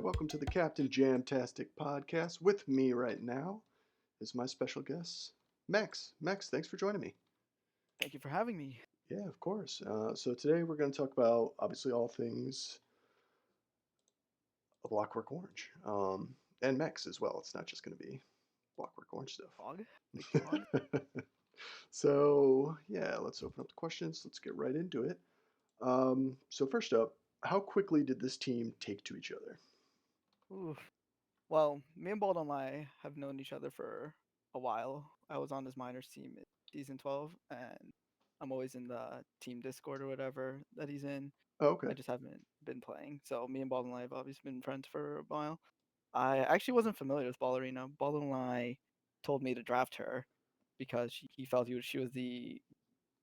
Welcome to the Captain Jamtastic podcast. With me right now is my special guest, Max. Max, thanks for joining me. Thank you for having me. Yeah, of course. So today we're going to talk about obviously all things A Clockwork Orange, and Max as well. It's not just going to be Clockwork Orange Fog? Big fog? stuff. So yeah, let's open up the questions. Let's get right into it. So first up, how quickly did this team take to each other? Ooh. Well, me and Bald Online have known each other for a while. I was on his minors team in season 12, and I'm always in the team Discord or whatever that he's in. Oh, okay. I just haven't been playing. So me and Bald Online have obviously been friends for a while. I actually wasn't familiar with Ballerina. Bald Online told me to draft her because he felt she was the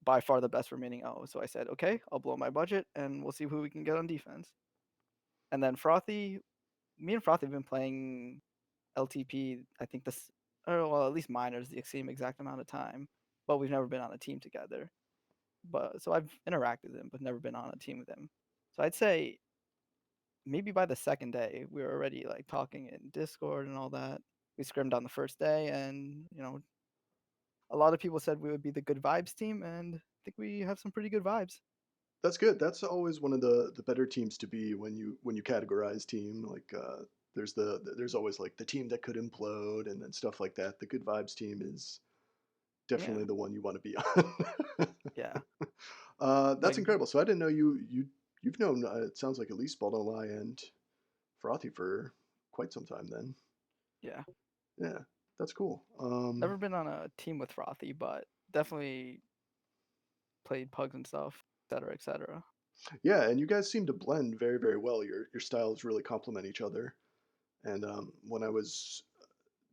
by far the best remaining O. So I said, okay, I'll blow my budget and we'll see who we can get on defense. And then Frothy, me and Frothy have been playing LTP. I think this, or well, at least minors the same exact amount of time, but we've never been on a team together. But so I've interacted with him, but never been on a team with him. So I'd say maybe by the second day we were already like talking in Discord and all that. We scrimmed on the first day, and a lot of people said we would be the good vibes team, and I think we have some pretty good vibes. That's good. That's always one of the better teams to be when you categorize team. Like there's always like the team that could implode and then stuff like that. The good vibes team is Yeah, definitely the one you want to be on. yeah. That's Like, incredible. So I didn't know you've known it sounds like at least Baldolai and Frothy for quite some time then. yeah. Yeah, that's cool. Never been on a team with Frothy, but definitely played pugs and stuff, etc., etc. Yeah, and you guys seem to blend very very well. Your styles really complement each other. And when I was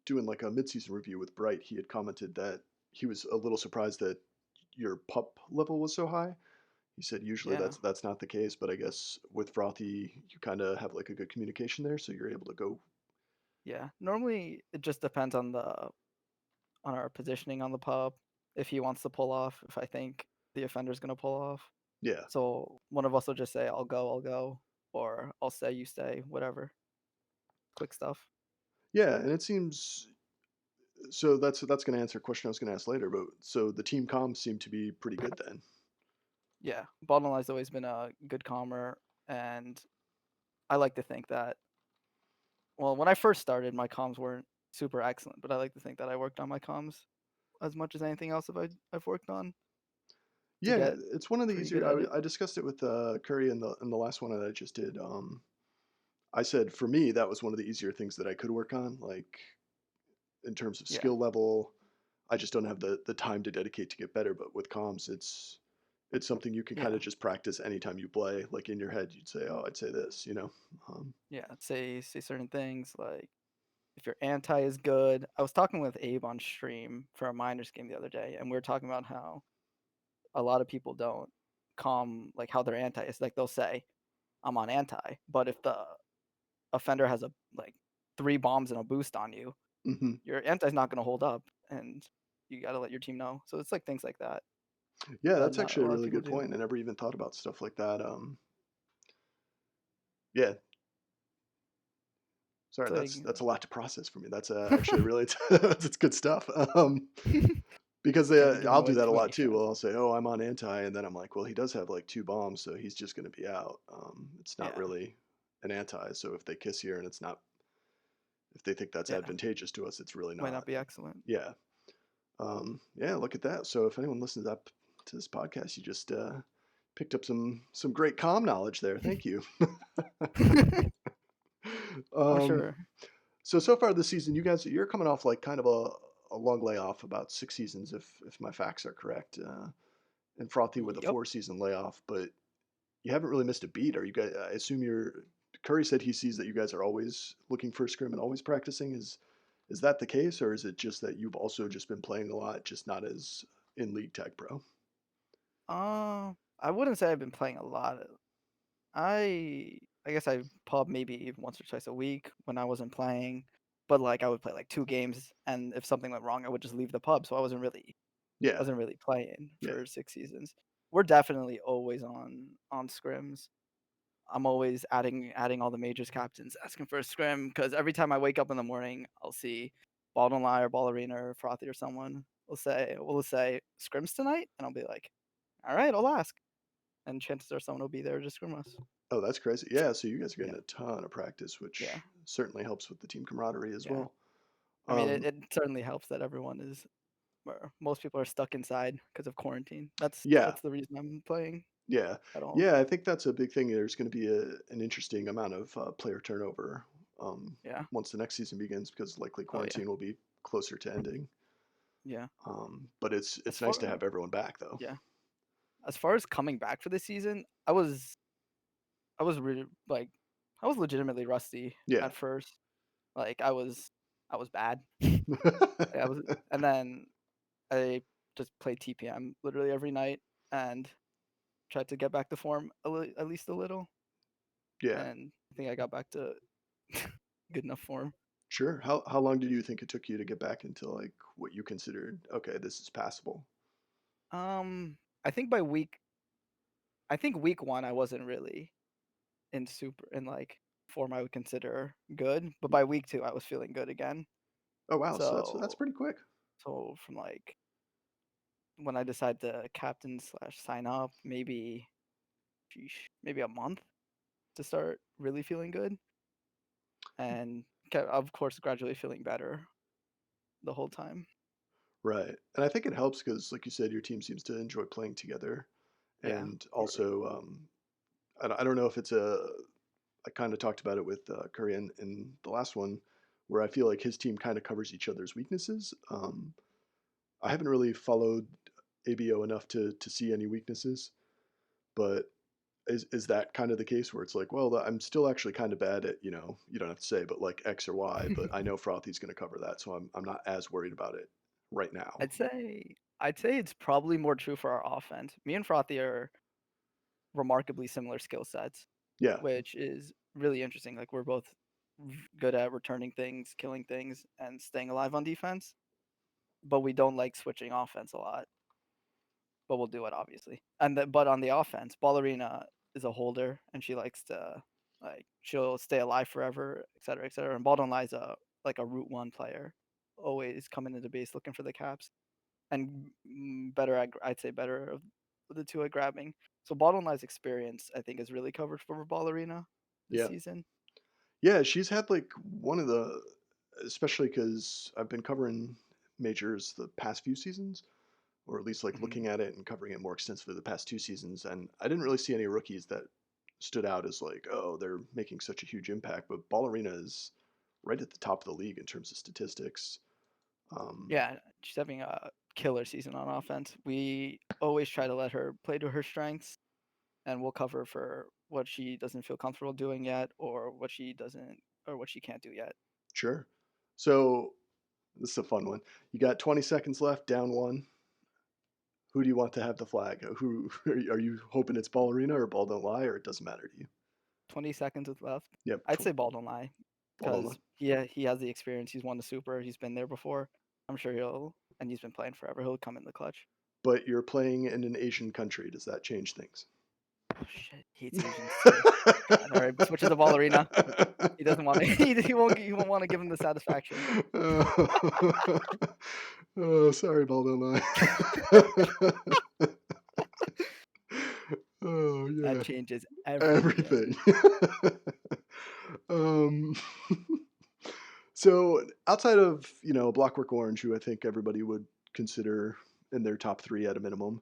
doing like a mid-season review with Bright, he had commented that he was a little surprised that your pup level was so high. He said usually Yeah, that's not the case, but I guess with Frothy, you kind of have like a good communication there, so you're able to go. yeah. Normally, it just depends on our positioning on the pub. If he wants to pull off, if I think the offender's gonna pull off, Yeah, so one of us will just say, I'll go," or "I'll stay, you stay," whatever. Quick stuff. yeah, and it seems so. That's going to answer a question I was going to ask later. But so the team comms seem to be pretty good then. Yeah, bottom line's always been a good calmer, and I like to think that. Well, when I first started, my comms weren't super excellent, but I like to think that I worked on my comms as much as anything else I've worked on to Yeah, get it's one of the pretty good easier. at it. I discussed it with Curry in the last one that I just did. I said for me that was one of the easier things that I could work on. Like in terms of Yeah, skill level, I just don't have the time to dedicate to get better. But with comms, it's something you can kind yeah, of just practice anytime you play. Like in your head, you'd say, "Oh, I'd say this," you know. Um, yeah. Say certain things like if your anti is good. I was talking with Abe on stream for a minors game the other day, and we were talking about how a lot of people don't calm like how their anti is. Like they'll say, "I'm on anti," but if the offender has a like 3 bombs and a boost on you, hmm your anti's not gonna hold up, and you gotta let your team know. So it's like things like that Yeah, that that's not a actually a lot of really people good do. point. I never even thought about stuff like that. Yeah, sorry, It's like that's a lot to process for me. That's actually really that's good stuff. Because can't be giving I'll do away that a too lot many too. strats. Well, I'll say, "Oh, I'm on anti," and then I'm like, "Well, he does have like 2 bombs, so he's just going to be out." It's not Yeah, really an anti. So if they kiss here and it's not, if they think that's yeah, advantageous to us, it's really might not. not be excellent. Yeah. Yeah. Look at that. So if anyone listens up to this podcast, you just picked up some great comm knowledge there. Thank you. I'm um, sure. so far this season, you guys you're coming off like kind of a long layoff, about 6 seasons, if my facts are correct. And Frothy with a Yep. 4 season layoff, but you haven't really missed a beat. Are you guys? I assume you're. Curry said he sees that you guys are always looking for a scrim and always practicing. Is that the case, or is it just that you've also just been playing a lot, just not as in League Tag Pro? I wouldn't say I've been playing a lot. I guess I pub maybe once or twice a week when I wasn't playing, but like I would play like 2 games, and if something went wrong, I would just leave the pub. So I Yeah, wasn't really playing yeah, for 6 seasons. We're definitely always on scrims. I'm always adding all the majors captains, asking for a scrim because every time I wake up in the morning, I'll see Baldwin Lie or Ballerina or Frothy or someone will say scrims tonight, and I'll be like, all right, I'll ask, and chances are someone will be there to scrim us. Oh, that's crazy. So Yeah, so you guys are yeah, getting a ton of practice, yeah, which certainly helps with the team camaraderie as yeah. well. I mean, it, Um, it certainly helps that everyone is, or most people are stuck inside because of quarantine. yeah, That's the reason I'm playing yeah, at all. yeah. I think that's a big thing. There's going to be an interesting amount of player turnover um, Yeah. once the next season begins because likely Oh yeah. quarantine will be closer to ending. Yeah. But it's As nice to far have everyone back though. Yeah. As far as coming back for this season, I was really like I was legitimately rusty Yeah. at first. Like I was bad. I was and then I just played TPM literally every night and tried to get back to form at least a little, Yeah. and I think I got back to good enough form. Sure. How long did you think it took you to get back into like what you considered okay, this is passable? Um, I think week 1 I wasn't really in like form I would consider good, but by week 2 I was feeling good again. Oh wow, so that's So pretty quick. from like when I decide to captain slash sign up, maybe a month to start really feeling good, and of course gradually feeling better the whole time. Right. And I think it helps because, like you said, your team seems to enjoy playing together. Yeah, And totally. also, I don't know if it's a, I kind of talked about it with Curry in the last one, where I feel like his team kind of covers each other's weaknesses. I haven't really followed ABO enough to see any weaknesses, but is that kind of the case where it's like, well, I'm still actually kind of bad at, you don't have to say, but like X or Y, but I know Frothy's going to cover that, so I'm not as worried about it right now. I'd say it's probably more true for our offense. Me and Frothy are remarkably similar skill sets, Yeah, which is really interesting. Like we're both good at returning things, killing things, and staying alive on defense, but we don't like switching offense a lot. But we'll do it obviously. But on the offense, Ballerina is a holder, and she likes to she'll stay alive forever, et cetera, et cetera. And Baldwin Lie's like a route one player, always coming into base looking for the caps, and I'd say better of the two at grabbing. So Baldwin Lie's experience, I think, is really covered for Ballerina this yeah. season. Yeah, she's had like one of the, especially because I've been covering majors the past few seasons, or at least like Hmm. looking at it and covering it more extensively the past 2 seasons, and I didn't really see any rookies that stood out as like, oh, they're making such a huge impact. But Ballerina is right at the top of the league in terms of statistics. Um, Yeah, she's having a killer season on offense. We always try to let her play to her strengths, and we'll cover for what she doesn't feel comfortable doing yet, or what she can't do yet. sure. So this is a fun one. You got 20 seconds left, down one. Who do you want to have the flag? Who are you hoping it's Ballerina or Ball Don't Lie, or it doesn't matter to you? 20 seconds is left. Yep, I'd say Ball don't lie, Ball Don't Lie. because he has the experience. He's won the super. He's been there before. I'm sure and he's been playing forever. He'll come in the clutch. But you're playing in an Asian country. Does that change things? Oh shit, he hates Asians too. God, all right, switch to the ballerina. He doesn't want to. He won't want to give him the satisfaction. Oh, sorry, Baldo. Oh That yeah, changes everything. everything. um, so outside of Blockwork Orange, who I think everybody would consider in their top three at a minimum,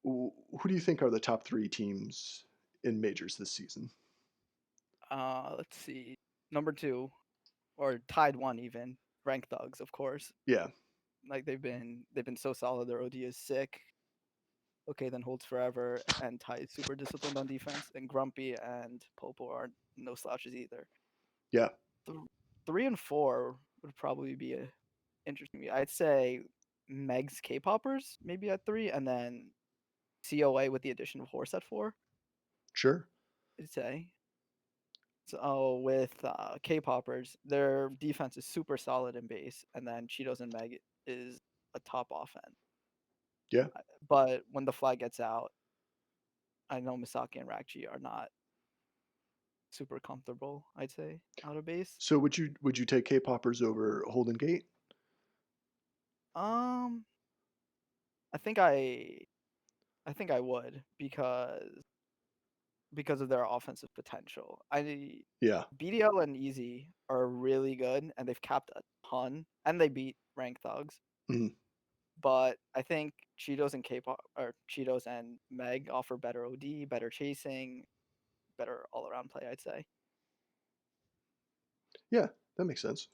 who do you think are the top three teams in majors this season? Let's see. Number two, or tied one even. Rank Thugs, of course. Yeah, Like they've been so solid. Their OD is sick. Okay, then holds forever, and Ty is super disciplined on defense. And Grumpy and Popo are no slouches either. yeah, Th- 3 and 4 would probably be interesting. I'd say Meg's K-popers maybe at 3, and then COA with the addition of Horse at 4. sure. I'd say. So with K-popers, their defense is super solid in base, and then Cheetos and Meg is a top offense. Yeah, But when the flag gets out, I know Misaki and Rakji are not super comfortable, I'd say, out of base. So would you take K-poppers over Holden Gate? Um, I think I would because of their offensive potential. Yeah. BDL and Easy are really good, and they've capped a ton, and they beat ranked thugs. Mhm. But I think Cheetos and K-pop or Cheetos and Meg offer better OD, better chasing, better all around play, I'd say. Yeah, that makes sense.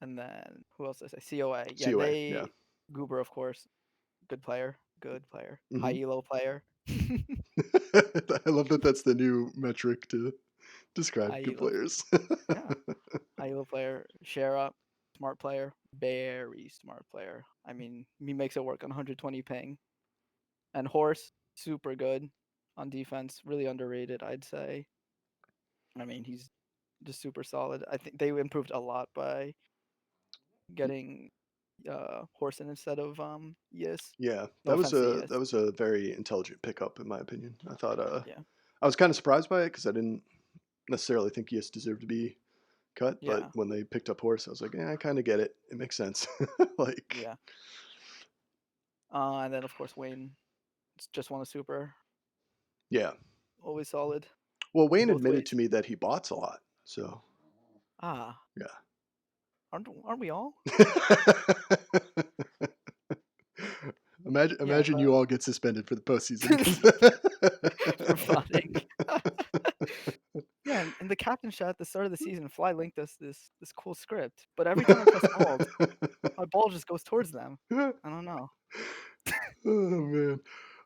And then who else did I say? COA. Yeah, COA, yeah. Goober, of course, good player, good player, high Mhm. elo player, I love that that's the new metric to describe high good elo. players. Yeah, high elo player. Share up, smart player, very smart player. I mean, he makes it work on 120 ping. And Horse, super good on defense, really underrated, I'd say. I mean, he's just super solid. I think they improved a lot by getting Horse in instead of Yes. Yeah, No offense to Yes. that was a very intelligent pickup in my opinion. I thought Yeah. I was kind of surprised by it because I didn't necessarily think Yiss deserved to be cut, but Yeah. when they picked up Horse, I was like, yeah, I kind of get it. It makes sense. Like, Yeah. And then of course Wayne just won a super. yeah. Always solid Well, Wayne both admitted to ways. me that he bots a lot, so Ah, yeah. aren't we all? Yeah, Imagine you all get suspended for the postseason for flooding. 'cause- Yeah, and the captain shot at the start of the season, Fly linked us this cool script, but every time I press alt, my ball just goes towards them. I don't know. Oh man.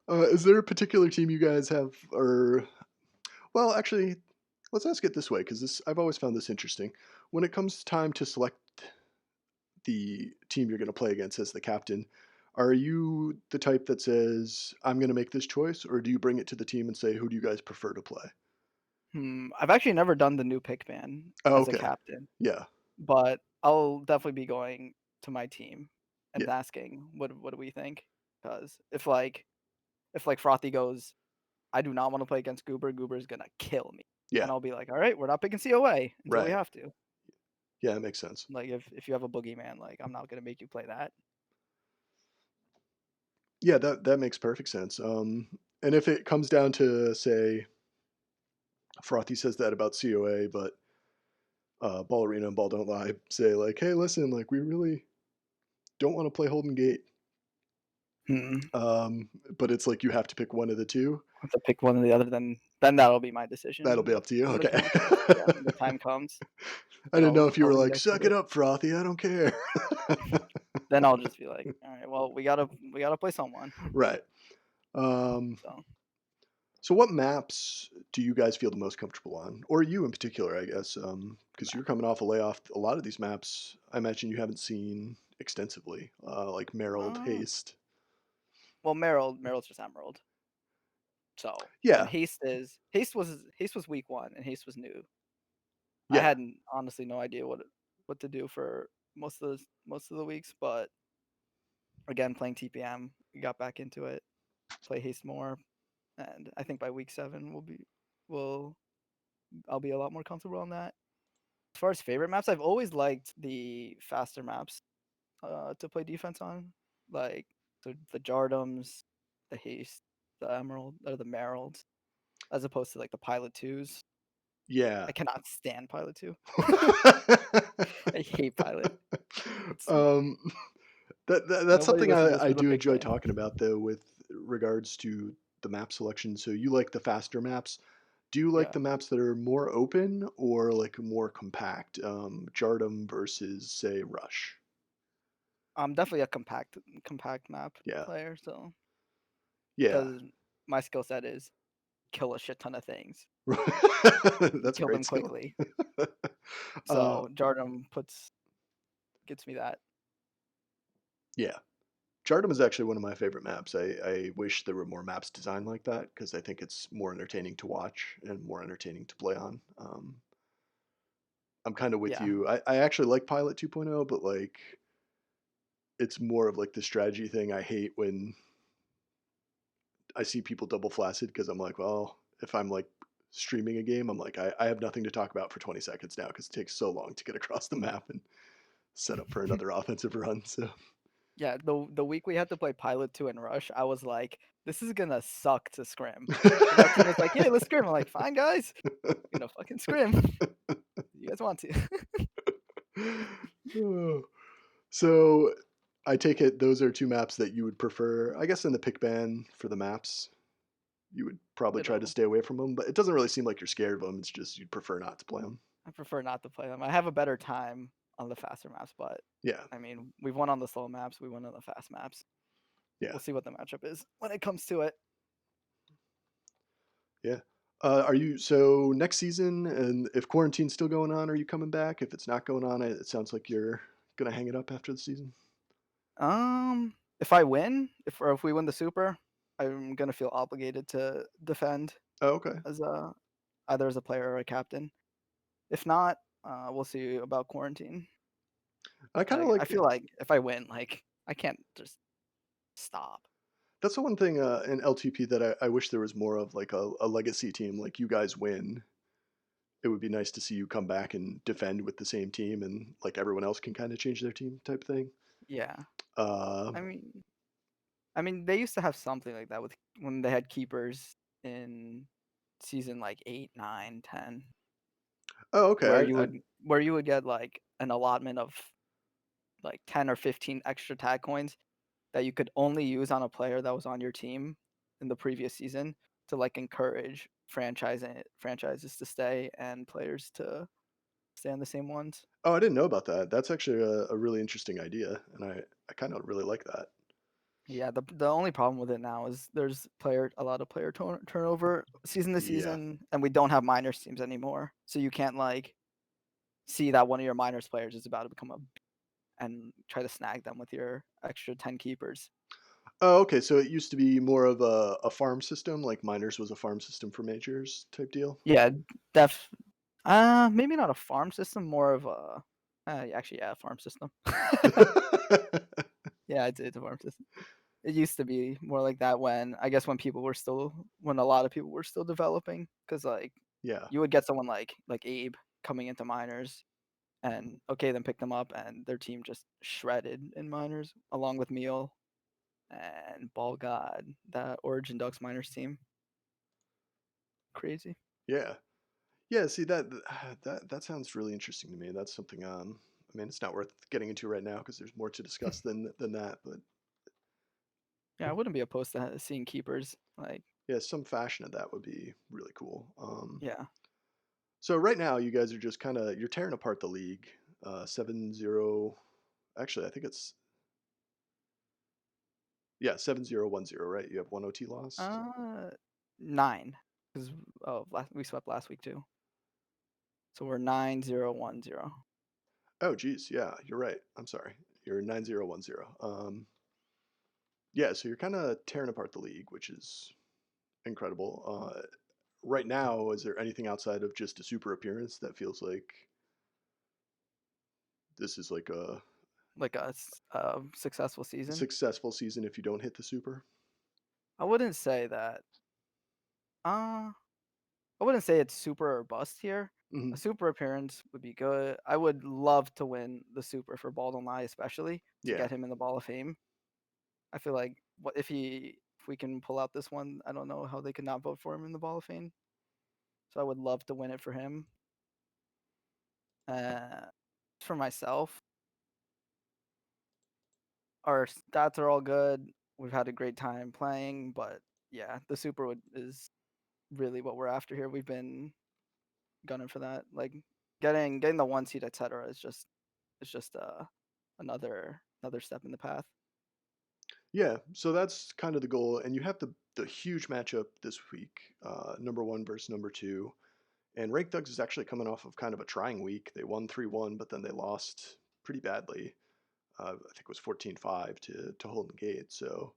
Is there a particular team you guys have, or well, actually, let's ask it this way because this I've always found this interesting. When it comes time to select the team you're going to play against as the captain, are you the type that says I'm going to make this choice, or do you bring it to the team and say who do you guys prefer to play? I've actually never done the new pick ban Oh, as a okay. captain, Yeah. but I'll definitely be going to my team Yeah. and asking what do we think? Because if Frothy goes, I do not want to play against Goober. Goober's gonna kill me, Yeah. and I'll be like, all right, we're not picking COA until we Right. have to. Yeah, that makes sense. Like if you have a boogeyman, like I'm not gonna make you play that. Yeah, that makes perfect sense. And if it comes down to say Frothy says that about COA, but Ball Arena and Ball Don't Lie say like, hey, listen, like we really don't want to play Holden Gate. Hmm. Um, but it's like you have to pick one of the two. Have to pick one or the other, then that'll be my That'll decision be up to you. when the Okay. time comes. Yeah, when the time comes, I didn't know if you I'll were leave you like, guys to suck it it. up, Frothy. I don't care. Then I'll just be like, all right, well we gotta play someone. Right. Um, So so what maps do you guys feel the most comfortable on, or you in particular, I guess? Because you're coming off a layoff. A lot of these maps, I imagine you haven't seen extensively, like Merrill, uh, Haste. well Meryl's just Emerald. So and Yeah. Haste was week one and Haste was new. I Yeah. hadn't honestly no idea what to do for most of the weeks, but again playing TPM, we got back into it, play Haste more, and I think by week 7 will I'll be a lot more comfortable on that. As far as favorite maps, I've always liked the faster maps to play defense on, like the Jardums, the Haste, the Emerald, or the Meralds, as opposed to like the Pilot 2s. Yeah. I cannot stand Pilot 2. I hate Pilot. It's um, that's nobody something listens to us I for the do pick enjoy ban. talking about though, with regards to the map selection. So you like the faster maps. Do you like Yeah, the maps that are more open or like more compact? Jardum versus say Rush. I'm definitely a compact map Yeah. player. So Yeah. because my skill set is kill a shit ton of things and That's a kill them great skill. quickly. uh, So Jardum gets me that. yeah. Jardum is actually one of my favorite maps. I wish there were more maps designed like that because I think it's more entertaining to watch and more entertaining to play on. I'm kind of with Yeah. you. I actually like Pilot 2.0, but like it's more of like the strategy thing. I hate when I see people double flaccid because I'm like, well, if I'm like streaming a game, I'm like, I have nothing to talk about for 20 seconds now because it takes so long to get across the map and set up for another offensive run. So Yeah, the week we had to play Pilot 2 and Rush, I was like, "This is gonna suck to scrim." And my team was like, "Yeah, let's scrim." I'm like, "Fine, guys, we're gonna fucking scrim. You guys want to?" Oh. So I take it those are two maps that you would prefer. I guess in the pick ban for the maps, you would probably try to Ditto. stay away from them, but it doesn't really seem like you're scared of them. It's just you'd prefer not to play them. I prefer not to play them. I have a better time on the faster maps, but Yeah, I mean, we've won on the slow maps, we won on the fast maps. yeah, We'll see what the matchup is when it comes to it. yeah. Are you so next season? And if quarantine's still going on, are you coming back? If it's not going on, it sounds like you're gonna hang it up after the season. If I win, if we win the super, I'm gonna feel obligated to defend Oh, okay. as a either as a player or a captain. If not, we'll see about quarantine. I kind of Like, I like feel like if I win, like, I can't just stop. that's the one thing in LTP that I wish there was more of, like a legacy team. Like you guys win, it would be nice to see you come back and defend with the same team, and like everyone else can kind of change their team type thing. Yeah. Uh, I mean I mean, they used to have something like that with when they had keepers in season, like, 8, 9, 10, oh, where okay. you would get, like, an allotment of, like, 10 or 15 extra tag coins that you could only use on a player that was on your team in the previous season to, like, encourage franchises to stay and players to stay on the same ones. Oh, I didn't know about that. That's actually a really interesting idea, and I kind of really like that. Yeah, the only problem with it now is there's a lot of player turnover season to Yeah. season, and we don't have minors teams anymore. So you can't like see that one of your minors players is about to become a and try to snag them with your extra 10 keepers. Oh, okay. So it used to be more of a farm system, like miners was a farm system for majors type deal. Yeah, def maybe not a farm system, more of a actually yeah, a farm system. Yeah, it's a farm system. It used to be more like that when I guess when a lot of people were still developing, because like Yeah. you would get someone like Abe coming into minors and okay, then pick them up and their team just shredded in minors along with Meal and Ball God, that Origin Ducks minors team. Crazy. Yeah. Yeah, see that sounds really interesting to me. That's something I mean, it's not worth getting into right now because there's more to discuss than that, but Yeah, I wouldn't be opposed to seeing keepers. Like, yeah, some fashion of that would be really cool. yeah, So right now you guys are just kind of you're tearing apart the league. 7-0. Actually, I think it's yeah, 7-0-1-0, right? You have one OT loss. uh, 9 because we swept last week too, so we're 9-0-1-0. Oh geez, yeah, you're right. I'm sorry. You're 9-0-1-0. Yeah, so you're kind of tearing apart the league, which is incredible. Right now, is there anything outside of just a super appearance that feels like this is like a Like a successful season. successful season if you don't hit the super? I wouldn't say that. Uh, I wouldn't say it's super or bust here. Hmm. A super appearance would be good. I would love to win the super for Baldwin Lie, especially to Yeah, get him in the Ball of Fame. I feel like what if we can pull out this one, I don't know how they could not vote for him in the Ball of Fame. So I would love to win it for him. Uh, for myself, our stats are all good. We've had a great time playing, but yeah, the super is really what we're after here. We've been gunning for that. Like getting the one seed, etc. is just it's just another step in the path. yeah. So that's kind of the goal, and you have the huge matchup this week, number one versus number two. And Rank Thugs is actually coming off of kind of a trying week. They won 3-1, but then they lost pretty badly. I think it was 14-5 to Holden Gate. So,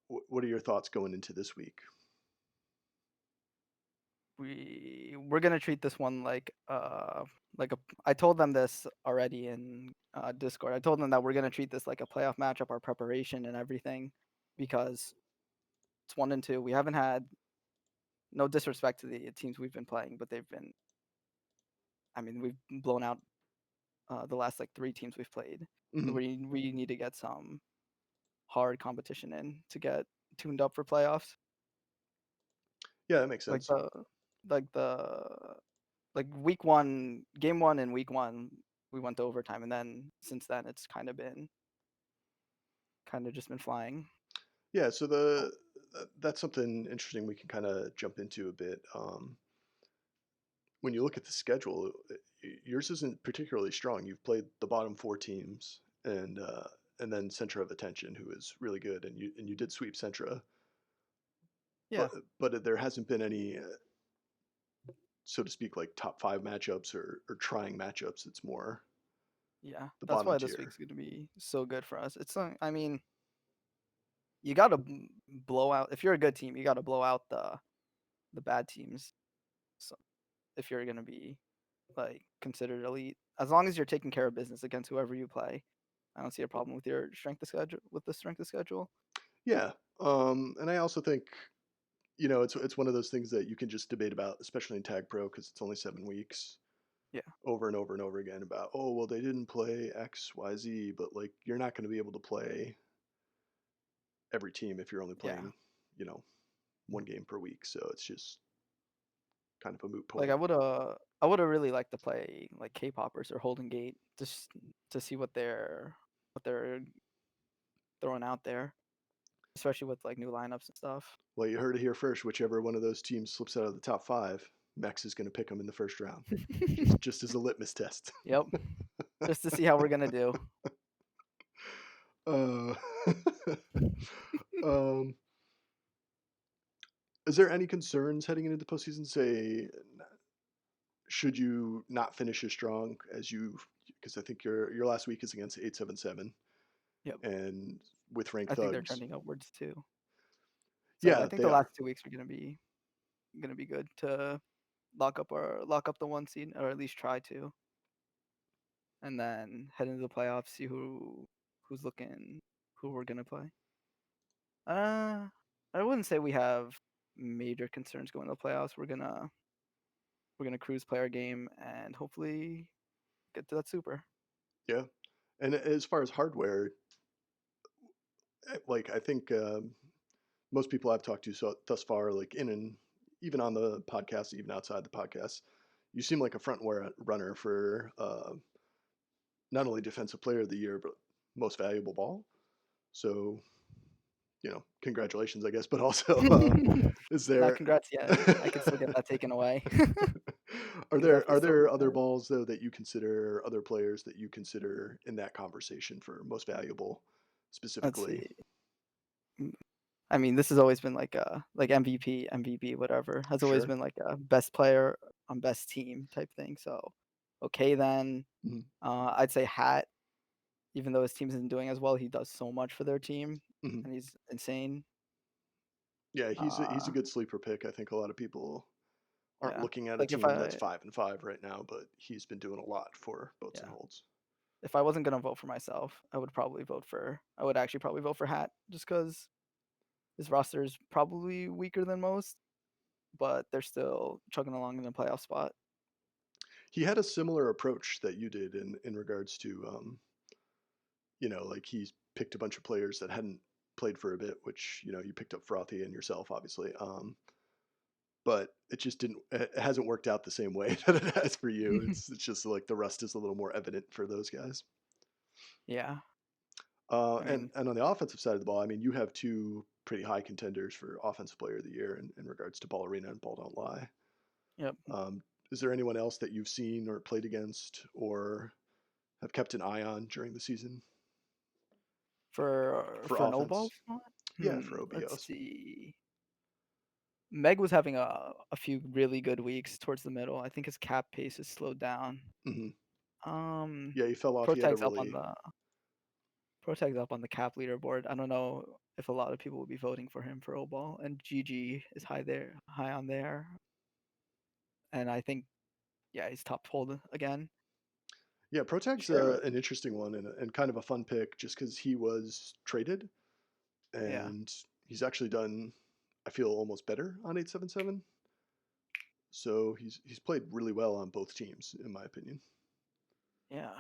what are your thoughts going into this week? We're gonna treat this one like a I told them this already in Discord. I told them that we're gonna treat this like a playoff matchup, our preparation and everything, because it's 1 and 2. We haven't had no disrespect to the teams we've been playing, but they've been. I mean, we've blown out the last like 3 teams we've played. Hmm. We need to get some hard competition in to get tuned up for playoffs. Yeah, that makes Like sense. the like game 1 and week 1, we went to overtime, and then since then it's kind of just been flying. Yeah, so that's something interesting we can kind of jump into a bit. When you look at the schedule, yours isn't particularly strong. You've played the bottom 4 teams, and then Centra of Attention, who is really good, and you did sweep Centra, but Yeah, there hasn't been any, so to speak, like top 5 matchups or trying matchups. It's more yeah. the That's bottom why this tier. week's gonna be so good for us. I mean, you gotta blow out if you're a good team. You gotta blow out the bad teams. So if you're gonna be like considered elite, as long as you're taking care of business against whoever you play, I don't see a problem with your strength of schedule with the strength of schedule. Yeah, and I also think it's one of those things that you can just debate about, especially in Tag Pro, because it's only 7 weeks, Yeah, over and over and over again about, oh well, they didn't play XYZ, but like you're not going to be able to play every team if you're only yeah. playing, you know, 1 game per week. So it's just kind of a moot Like point. I would have really liked to play like K-popers or Holden Gate just to see what they're throwing out there, especially with like new lineups and stuff. Well, you heard it here first. Whichever one of those teams slips out of the top 5, Mex is going to pick them in the first round, just as a litmus test. Yep, just to see how we're gonna do. uh, um, is there any concerns heading into the postseason? Say, should you not finish as strong as you? Because I think your last week is against 877, Yep, and with ranked I think they're thugs. trending upwards too. So I Yeah, think they the are. last 2 weeks are gonna be good to lock up the 1 seed, or at least try to, and then head into the playoffs, see who we're gonna play. Uh, I wouldn't say we have major concerns going to the playoffs. We're gonna cruise, play our game, and hopefully get to that super. Yeah, and as far as hardware, like I think most people I've talked to thus far, like in and even on the podcast, even outside the podcast, you seem like a runner for not only defensive player of the year but most valuable ball. So congratulations, I guess. But also, is Not there congrats yet. I could still get that taken away. are Congrats there will are still be there other there. balls though that you consider, other players that you consider in that conversation for most valuable Let's specifically? see. I mean, this has always been like MVP, whatever. Has always Sure. been like a best player on best team type thing. So, okay then. Hmm. I'd say Hat, even though his team isn't doing as well, he does so much for their team, Hmm. and he's insane. Yeah, he's a Uh, good sleeper pick. I think a lot of people aren't yeah. looking at a Like if team that's I 5-5 right now, but he's been doing a lot for boats and yeah, holds. if I wasn't gonna vote for myself, I would actually probably vote for Hat just because his roster is probably weaker than most, but they're still chugging along in the playoff spot. He had a similar approach that you did in regards to like he's picked a bunch of players that hadn't played for a bit, which you picked up Frothy and yourself, obviously. But it just didn't. It hasn't worked out the same way that it has for you. It's just like the rust is a little more evident for those guys. Yeah. I And mean, and on the offensive side of the ball, I mean, you have 2 pretty high contenders for offensive player of the year in regards to Ball Arena and Ball Don't Lie. yep. Um, is there anyone else that you've seen or played against or have kept an eye on during the season for For an O ball offense? slot? Yeah, for Let's OBOs. see. Meg was having a few really good weeks towards the middle. I think his cap pace has slowed down. Hmm. Um, Yeah, he fell off. He had a Protag's up on really the Protag's up on the cap leaderboard. I don't know if a lot of people will be voting for him for O ball, and GG is high on there. And I think yeah, he's top hold again. yeah. Protag's Share, an interesting one and kind of a fun pick just because he was traded yeah, and he's actually done. I feel almost better on 877. So he's played really well on both teams, in my opinion. Yeah.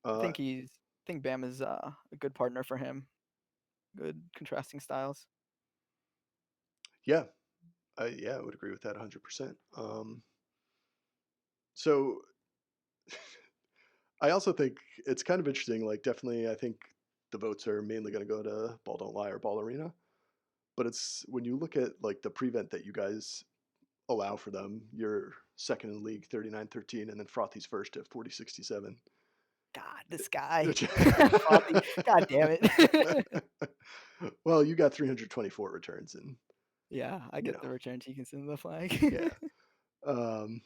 I Uh, think I think Bam is a good partner for him. Good contrasting styles. yeah, yeah, I would agree with that 100%. So I also think it's kind of interesting. Like, definitely, I think the votes are mainly going to go to Ball Don't Lie or Ball Arena. But it's when you look at like the prevent that you guys allow for them, you're second in the league, 39-13, and then Frothy's first at 40-67. God, this guy. Frothy. God damn it. Well, you got 324 returns, and Yeah, I you get the know, return he can send the flag. yeah. Um,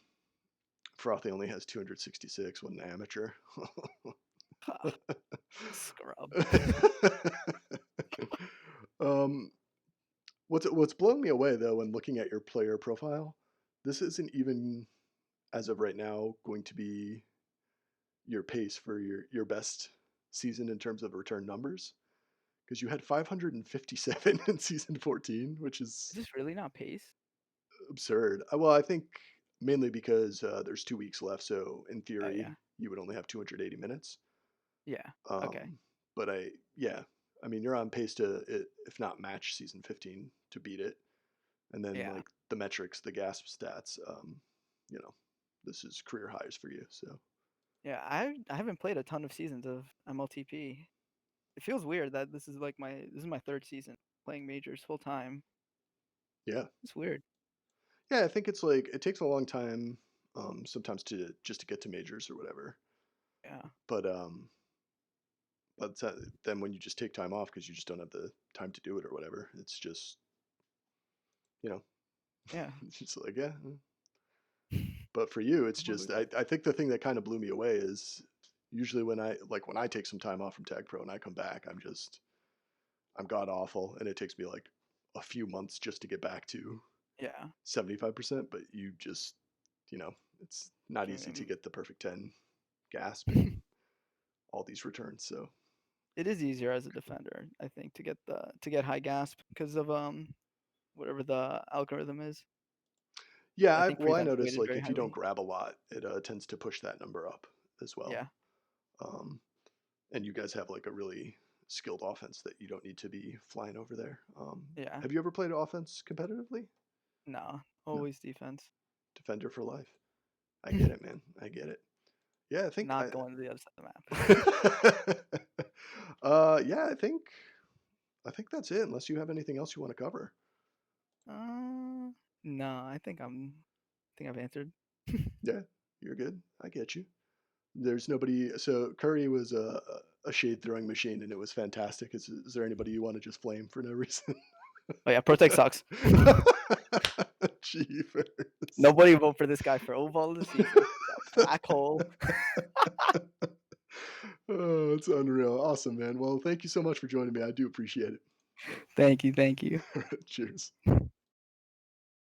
Frothy only has 266. What an amateur. Ah, scrub. um, what's blown me away though when looking at your player profile, this isn't even as of right now going to be your pace for your best season in terms of return numbers because you had 557 in season 14, which Is is this really not pace? absurd. Well, I think mainly because there's 2 weeks left, so in Oh yeah. theory you would only have 280 minutes. Yeah. Okay. But yeah, I mean, you're on pace to, if not match season 15, to beat it. And then Yeah. like the metrics, the gasp stats, you know, this is career highs for you. So Yeah. I haven't played a ton of seasons of MLTP. It feels weird that this is my third season playing majors full time. yeah, It's weird. yeah, I think it's like it takes a long time, sometimes to just to get to majors or whatever. Yeah. But then when you just take time off because you just don't have the time to do it or whatever, it's just you know, Yeah. it's just like yeah. But for you, it's just I think the thing that kind of blew me away is usually when I take some time off from Tag Pro and I come back, I'm god awful, and it takes me like a few months just to get back to Yeah. 75%. But you just it's not easy to Can- get the perfect 10 gasp and all these returns. So It is easier as a defender, I think, to get high gasp because of whatever the algorithm is. yeah, I think I prevent's noticed weighted like very if you don't highly. grab a lot, it tends to push that number up as well. Yeah. Um, and you guys have like a really skilled offense that you don't need to be flying over there. Yeah. Have you ever played offense competitively? No. No, Always defense. defender for life. I get it, man. I get it. Yeah, I think Not going to the other side of the map. yeah, I think that's it. Unless you have anything else you want to cover. No, I think I've answered. Yeah, you're good. I get you. There's nobody. So Curry was a shade throwing machine, and it was fantastic. Is there anybody you want to just flame for no reason? Oh yeah, Protect sucks. Jeepers. Nobody vote for this guy for overall of the season. He's a black hole. Oh, it's unreal. Awesome, man. Well, thank you so much for joining me. I do appreciate it. Thank you, thank you. Cheers.